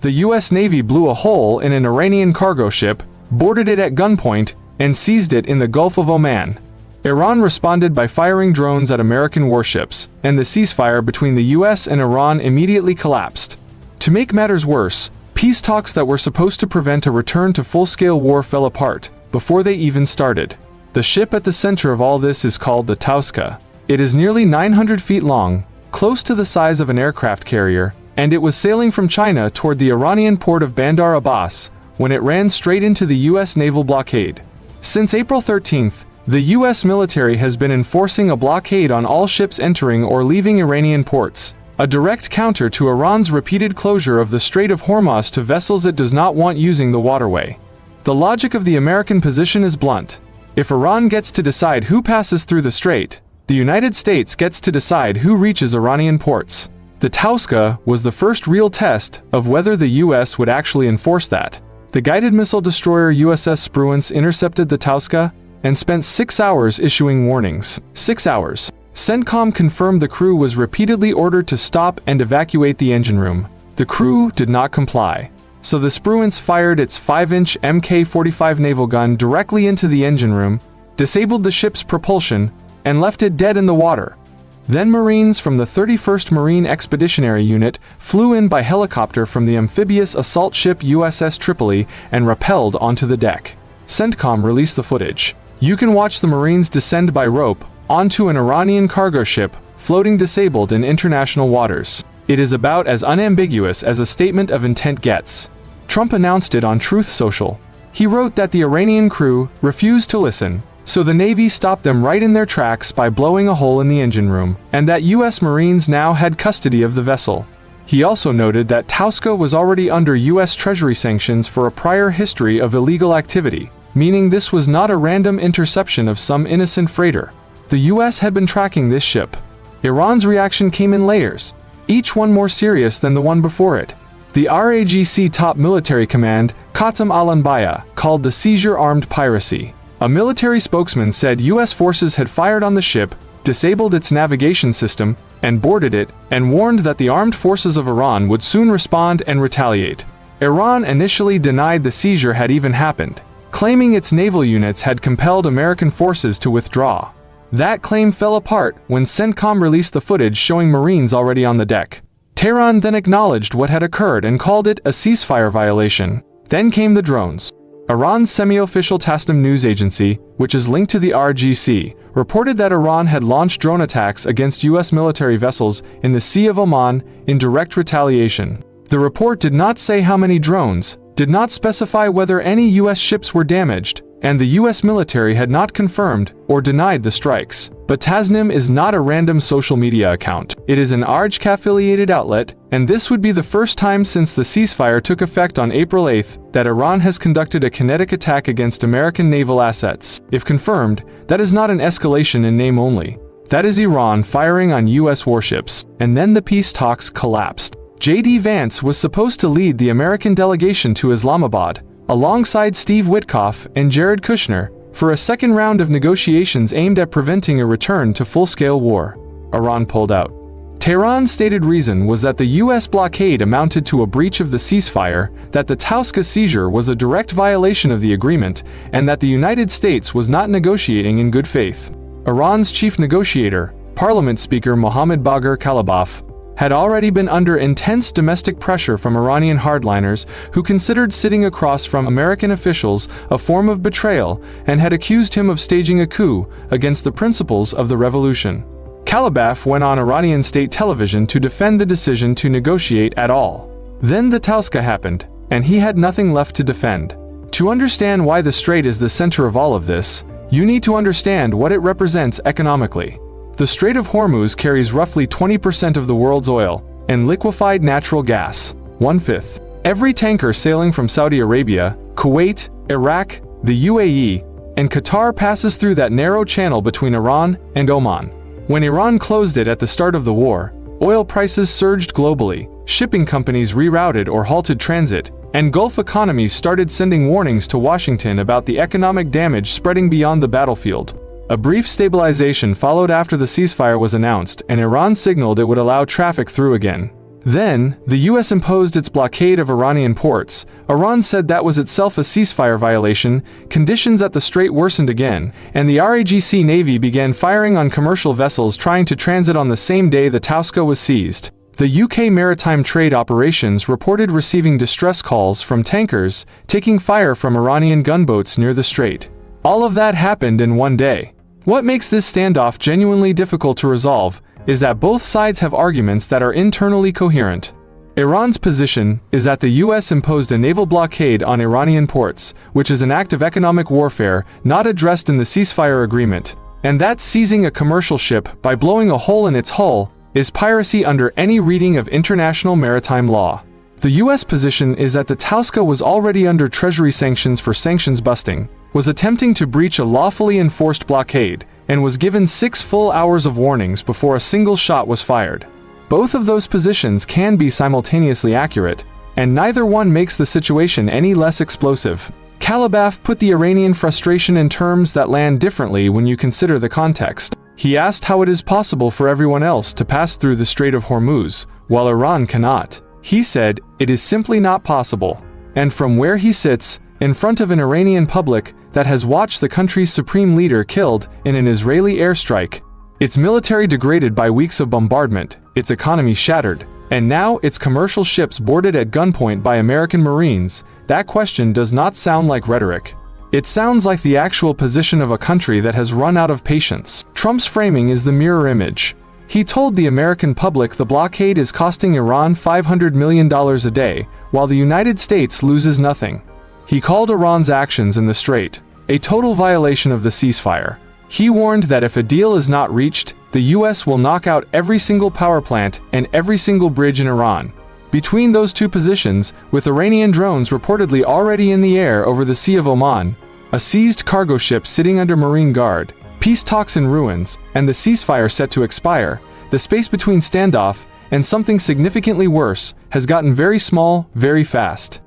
The US Navy blew a hole in an Iranian cargo ship, boarded it at gunpoint, and seized it in the Gulf of Oman. Iran responded by firing drones at American warships, and the ceasefire between the US and Iran immediately collapsed. To make matters worse, peace talks that were supposed to prevent a return to full-scale war fell apart before they even started. The ship at the center of all this is called the Touska. It is nearly 900 feet long, close to the size of an aircraft carrier, and it was sailing from China toward the Iranian port of Bandar Abbas when it ran straight into the US naval blockade. Since April 13th, the US military has been enforcing a blockade on all ships entering or leaving Iranian ports, a direct counter to Iran's repeated closure of the Strait of Hormuz to vessels it does not want using the waterway. The logic of the American position is blunt. If Iran gets to decide who passes through the strait, the United States gets to decide who reaches Iranian ports. The Touska was the first real test of whether the US would actually enforce that. The guided missile destroyer USS Spruance intercepted the Touska and spent 6 hours issuing warnings. 6 hours. CENTCOM confirmed the crew was repeatedly ordered to stop and evacuate the engine room. The crew did not comply. So the Spruance fired its 5-inch Mk-45 naval gun directly into the engine room, disabled the ship's propulsion, and left it dead in the water. Then Marines from the 31st Marine Expeditionary Unit flew in by helicopter from the amphibious assault ship USS Tripoli and rappelled onto the deck. CENTCOM released the footage. You can watch the Marines descend by rope onto an Iranian cargo ship floating disabled in international waters. It is about as unambiguous as a statement of intent gets. Trump announced it on Truth Social. He wrote that the Iranian crew refused to listen, so the Navy stopped them right in their tracks by blowing a hole in the engine room, and that US Marines now had custody of the vessel. He also noted that Touska was already under US Treasury sanctions for a prior history of illegal activity, meaning this was not a random interception of some innocent freighter. The US had been tracking this ship. Iran's reaction came in layers, each one more serious than the one before it. The RAGC top military command, Qatem al-Anbiya, called the seizure armed piracy. A military spokesman said US forces had fired on the ship, disabled its navigation system, and boarded it, and warned that the armed forces of Iran would soon respond and retaliate. Iran initially denied the seizure had even happened, claiming its naval units had compelled American forces to withdraw. That claim fell apart when CENTCOM released the footage showing Marines already on the deck. Tehran then acknowledged what had occurred and called it a ceasefire violation. Then came the drones. Iran's semi-official Tasnim news agency, which is linked to the RGC, reported that Iran had launched drone attacks against US military vessels in the Sea of Oman in direct retaliation. The report did not say how many drones, did not specify whether any US ships were damaged, and the US military had not confirmed or denied the strikes. But Tasnim is not a random social media account. It is an RGC-affiliated outlet, and this would be the first time since the ceasefire took effect on April 8th that Iran has conducted a kinetic attack against American naval assets. If confirmed, that is not an escalation in name only. That is Iran firing on US warships, and then the peace talks collapsed. J.D. Vance was supposed to lead the American delegation to Islamabad, alongside Steve Witkoff and Jared Kushner, for a second round of negotiations aimed at preventing a return to full-scale war. Iran pulled out. Tehran's stated reason was that the US blockade amounted to a breach of the ceasefire, that the Touska seizure was a direct violation of the agreement, and that the United States was not negotiating in good faith. Iran's chief negotiator, Parliament Speaker Mohammad Bagher Kalibaf, had already been under intense domestic pressure from Iranian hardliners who considered sitting across from American officials a form of betrayal and had accused him of staging a coup against the principles of the revolution. Kalibaf went on Iranian state television to defend the decision to negotiate at all. Then the Touska happened, and he had nothing left to defend. To understand why the strait is the center of all of this, you need to understand what it represents economically. The Strait of Hormuz carries roughly 20% of the world's oil and liquefied natural gas, 1/5. Every tanker sailing from Saudi Arabia, Kuwait, Iraq, the UAE, and Qatar passes through that narrow channel between Iran and Oman. When Iran closed it at the start of the war, oil prices surged globally, shipping companies rerouted or halted transit, and Gulf economies started sending warnings to Washington about the economic damage spreading beyond the battlefield. A brief stabilization followed after the ceasefire was announced, and Iran signaled it would allow traffic through again. Then, the US imposed its blockade of Iranian ports. Iran said that was itself a ceasefire violation. Conditions at the strait worsened again, and the RAGC Navy began firing on commercial vessels trying to transit on the same day the Touska was seized. The UK Maritime Trade Operations reported receiving distress calls from tankers taking fire from Iranian gunboats near the strait. All of that happened in one day. What makes this standoff genuinely difficult to resolve is that both sides have arguments that are internally coherent. Iran's position is that the US imposed a naval blockade on Iranian ports, which is an act of economic warfare not addressed in the ceasefire agreement, and that seizing a commercial ship by blowing a hole in its hull is piracy under any reading of international maritime law. The US position is that the Touska was already under Treasury sanctions for sanctions busting, was attempting to breach a lawfully enforced blockade, and was given 6 full hours of warnings before a single shot was fired. Both of those positions can be simultaneously accurate, and neither one makes the situation any less explosive. Kalibaf put the Iranian frustration in terms that land differently when you consider the context. He asked how it is possible for everyone else to pass through the Strait of Hormuz, while Iran cannot. He said, it is simply not possible. And from where he sits, in front of an Iranian public that has watched the country's supreme leader killed in an Israeli airstrike, its military degraded by weeks of bombardment, its economy shattered, and now its commercial ships boarded at gunpoint by American Marines, that question does not sound like rhetoric. It sounds like the actual position of a country that has run out of patience. Trump's framing is the mirror image. He told the American public the blockade is costing Iran $500 million a day, while the United States loses nothing. He called Iran's actions in the strait a total violation of the ceasefire. He warned that if a deal is not reached, the US will knock out every single power plant and every single bridge in Iran. Between those two positions, with Iranian drones reportedly already in the air over the Sea of Oman, a seized cargo ship sitting under Marine Guard, peace talks in ruins, and the ceasefire set to expire, the space between standoff and something significantly worse has gotten very small, very fast.